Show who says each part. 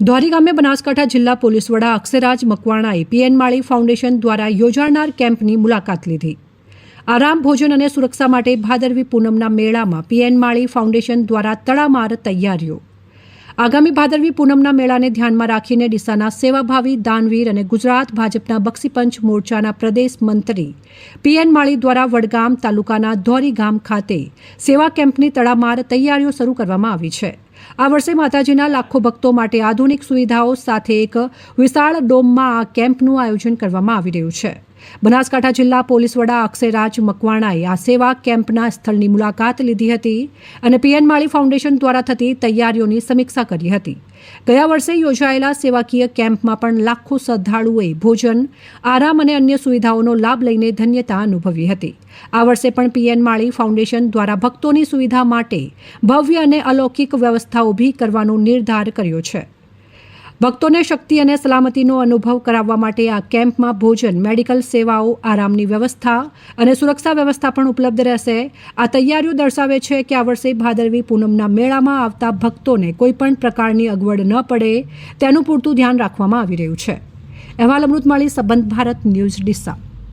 Speaker 1: ધોરી ગામે બનાસકાંઠા જિલ્લા પોલીસ વડા અક્ષયરાજ મકવાણાએ પીએન માળી ફાઉન્ડેશન દ્વારા યોજાનાર કેમ્પની મુલાકાત લીધી। આરામ, ભોજન અને સુરક્ષા માટે ભાદરવી પૂનમના મેળામાં પીએન માળી ફાઉન્ડેશન દ્વારા તડામાર તૈયારીઓ। આગામી ભાદરવી પૂનમના મેળાને ધ્યાનમાં રાખીને ડીસાના સેવાભાવી દાનવીર અને ગુજરાત ભાજપના બક્ષીપંચ મોરચાના પ્રદેશ મંત્રી પીએન માળી દ્વારા વડગામ તાલુકાના ધોરી ગામ ખાતે સેવા કેમ્પની તડામાર તૈયારીઓ શરૂ કરવામાં આવી છે। આ વર્ષે માતાજીના લાખો ભક્તો માટે આધુનિક સુવિધાઓ સાથે એક વિશાળ ડોમમાં આ કેમ્પનું આયોજન કરવામાં આવી રહ્યું છે। બનાસકાંઠા જિલ્લા પોલીસ વડા અક્ષયરાજ મકવાણાએ આ સેવા કેમ્પના સ્થળની મુલાકાત લીધી હતી અને પીએન માળી ફાઉન્ડેશન દ્વારા થતી તૈયારીઓની સમીક્ષા કરી હતી। ગયા વર્ષે યોજાયેલા સેવાકીય કેમ્પમાં પણ લાખો શ્રદ્ધાળુઓએ ભોજન, આરામ અને અન્ય સુવિધાઓનો લાભ લઈને ધન્યતા અનુભવી હતી। આ વર્ષે પણ પીએન માળી ફાઉન્ડેશન દ્વારા ભક્તોની સુવિધા માટે ભવ્ય અને અલૌકિક વ્યવસ્થા ઊભી કરવાનો નિર્ધાર કર્યો છે। ભક્તોને શક્તિ અને સલામતીનો અનુભવ કરાવવા માટે આ કેમ્પમાં ભોજન, મેડિકલ સેવાઓ, આરામની વ્યવસ્થા અને સુરક્ષા વ્યવસ્થા પણ ઉપલબ્ધ રહેશે। આ તૈયારીઓ દર્શાવે છે કે આ વર્ષે ભાદરવી પૂનમના મેળામાં આવતા ભક્તોને કોઈપણ પ્રકારની અગવડ ન પડે તેનું પૂરતું ધ્યાન રાખવામાં આવી રહ્યું છે। અહેવાલ અમૃતમાળી, સંબંધ ભારત ન્યૂઝ, ડીસા।